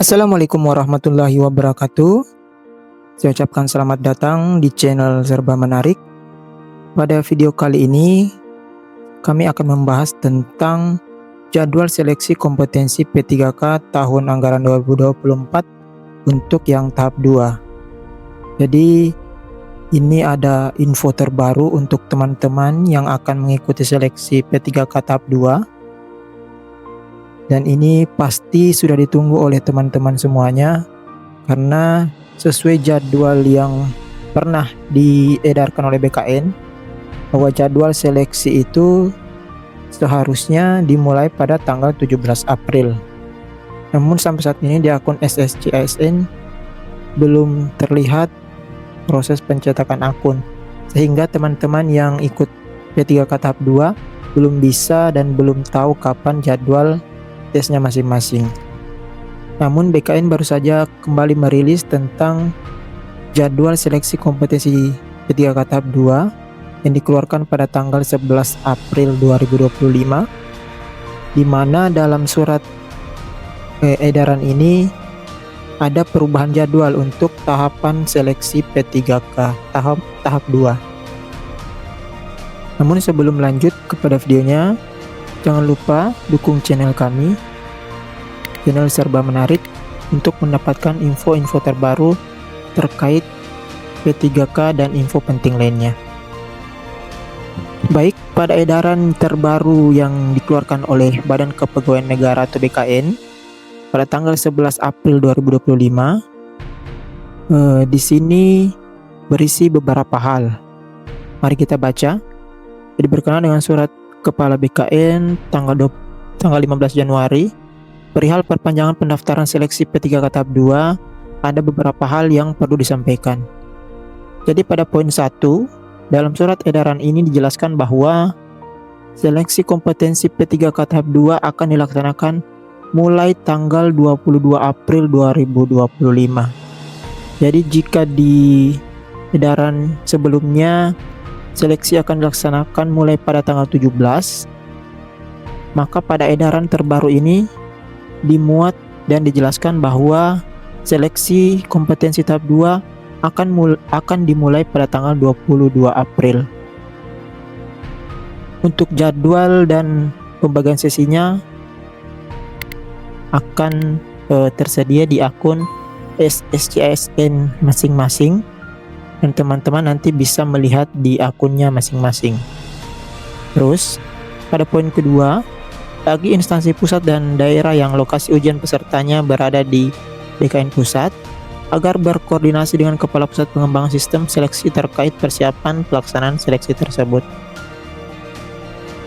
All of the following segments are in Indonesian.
Assalamualaikum warahmatullahi wabarakatuh. Saya ucapkan selamat datang di channel Serba Menarik. Pada video kali ini, kami akan membahas tentang jadwal seleksi kompetensi P3K tahun anggaran 2024 untuk yang tahap 2. Jadi, ini ada info terbaru untuk teman-teman yang akan mengikuti seleksi P3K tahap 2. Dan ini pasti sudah ditunggu oleh teman-teman semuanya, karena sesuai jadwal yang pernah diedarkan oleh BKN, bahwa jadwal seleksi itu seharusnya dimulai pada tanggal 17 April. Namun sampai saat ini di akun SSC-ASN belum terlihat proses pencetakan akun, sehingga teman-teman yang ikut P3K tahap 2 belum bisa dan belum tahu kapan jadwal tesnya masing-masing. Namun BKN baru saja kembali merilis tentang jadwal seleksi kompetensi P3K tahap 2 yang dikeluarkan pada tanggal 11 April 2025, di mana dalam surat edaran ini ada perubahan jadwal untuk tahapan seleksi P3K tahap 2. Namun sebelum lanjut kepada videonya, jangan lupa dukung channel kami, channel Serba Menarik, untuk mendapatkan info-info terbaru terkait P3K dan info penting lainnya. Baik, pada edaran terbaru yang dikeluarkan oleh Badan Kepegawaian Negara atau BKN pada tanggal 11 April 2025, di sini berisi beberapa hal. Mari kita baca. Jadi berkenaan dengan surat Kepala BKN tanggal 15 Januari perihal perpanjangan pendaftaran seleksi P3K tahap 2, ada beberapa hal yang perlu disampaikan. Jadi pada poin 1 dalam surat edaran ini dijelaskan bahwa seleksi kompetensi P3K tahap 2 akan dilaksanakan mulai tanggal 22 April 2025. Jadi jika di edaran sebelumnya seleksi akan dilaksanakan mulai pada tanggal 17, maka pada edaran terbaru ini dimuat dan dijelaskan bahwa seleksi kompetensi tahap 2 akan dimulai pada tanggal 22 April. Untuk jadwal dan pembagian sesinya akan tersedia di akun SSC-ASN masing-masing, dan teman-teman nanti bisa melihat di akunnya masing-masing. Terus pada poin kedua, bagi instansi pusat dan daerah yang lokasi ujian pesertanya berada di BKN Pusat, agar berkoordinasi dengan Kepala Pusat Pengembangan Sistem Seleksi terkait persiapan pelaksanaan seleksi tersebut.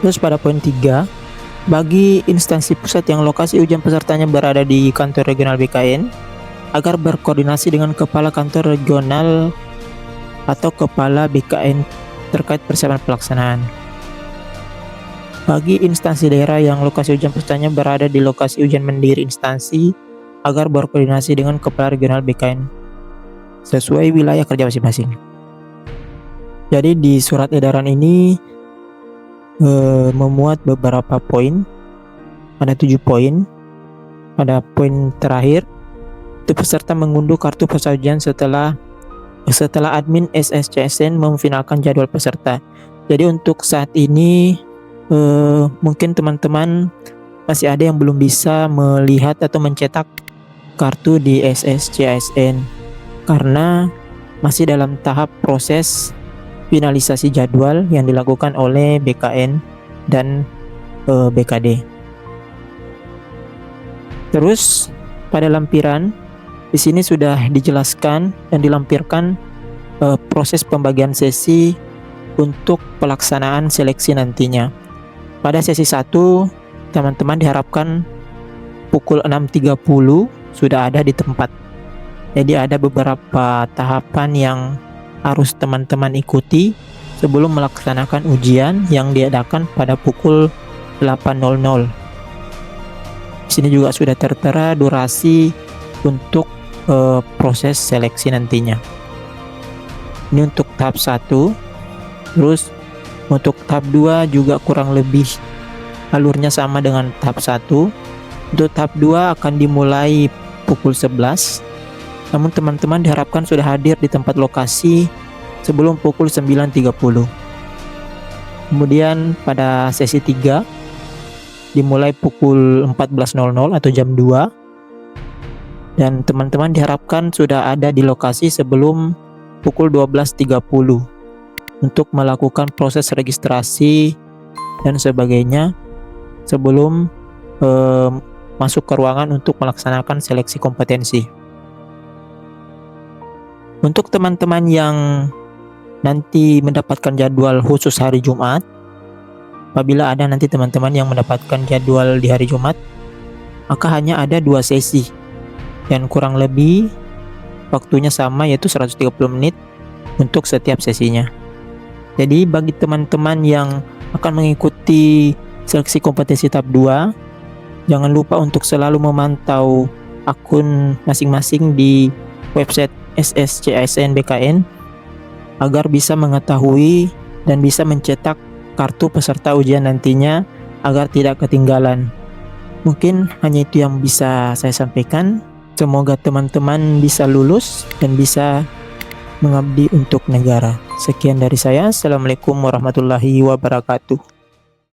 Terus pada poin 3, bagi instansi pusat yang lokasi ujian pesertanya berada di kantor regional BKN, agar berkoordinasi dengan Kepala Kantor Regional atau Kepala BKN terkait persiapan pelaksanaan. Bagi instansi daerah yang lokasi ujian pesertanya berada di lokasi ujian mandiri instansi, agar berkoordinasi dengan Kepala Regional BKN sesuai wilayah kerja masing-masing. Jadi di surat edaran ini memuat beberapa poin, ada 7 poin. Pada poin terakhir, itu peserta mengunduh kartu peserta ujian setelah admin SSC-ASN memfinalkan jadwal peserta. Jadi untuk saat ini mungkin teman-teman masih ada yang belum bisa melihat atau mencetak kartu di SSC-ASN karena masih dalam tahap proses finalisasi jadwal yang dilakukan oleh BKN dan BKD. Terus pada lampiran di sini sudah dijelaskan dan dilampirkan proses pembagian sesi untuk pelaksanaan seleksi nantinya. Pada sesi 1, teman-teman diharapkan pukul 6.30 sudah ada di tempat. Jadi ada beberapa tahapan yang harus teman-teman ikuti sebelum melaksanakan ujian yang diadakan pada pukul 8.00. Di sini juga sudah tertera durasi untuk proses seleksi nantinya. Ini untuk tahap 1. Terus untuk tahap 2 juga kurang lebih alurnya sama dengan tahap 1. Untuk tahap 2 akan dimulai pukul 11. Namun teman-teman diharapkan sudah hadir di tempat lokasi sebelum pukul 9.30. Kemudian pada sesi 3 dimulai pukul 14.00 atau jam 2. Dan teman-teman diharapkan sudah ada di lokasi sebelum pukul 12.30 untuk melakukan proses registrasi dan sebagainya sebelum masuk ke ruangan untuk melaksanakan seleksi kompetensi. Untuk teman-teman yang nanti mendapatkan jadwal khusus hari Jumat, apabila ada nanti teman-teman yang mendapatkan jadwal di hari Jumat, maka hanya ada 2 sesi dan kurang lebih waktunya sama, yaitu 130 menit untuk setiap sesinya. Jadi bagi teman-teman yang akan mengikuti seleksi kompetensi tahap 2, jangan lupa untuk selalu memantau akun masing-masing di website SSCASN BKN agar bisa mengetahui dan bisa mencetak kartu peserta ujian nantinya agar tidak ketinggalan. Mungkin hanya itu yang bisa saya sampaikan. Semoga teman-teman bisa lulus dan bisa mengabdi untuk negara. Sekian dari saya. Assalamualaikum warahmatullahi wabarakatuh.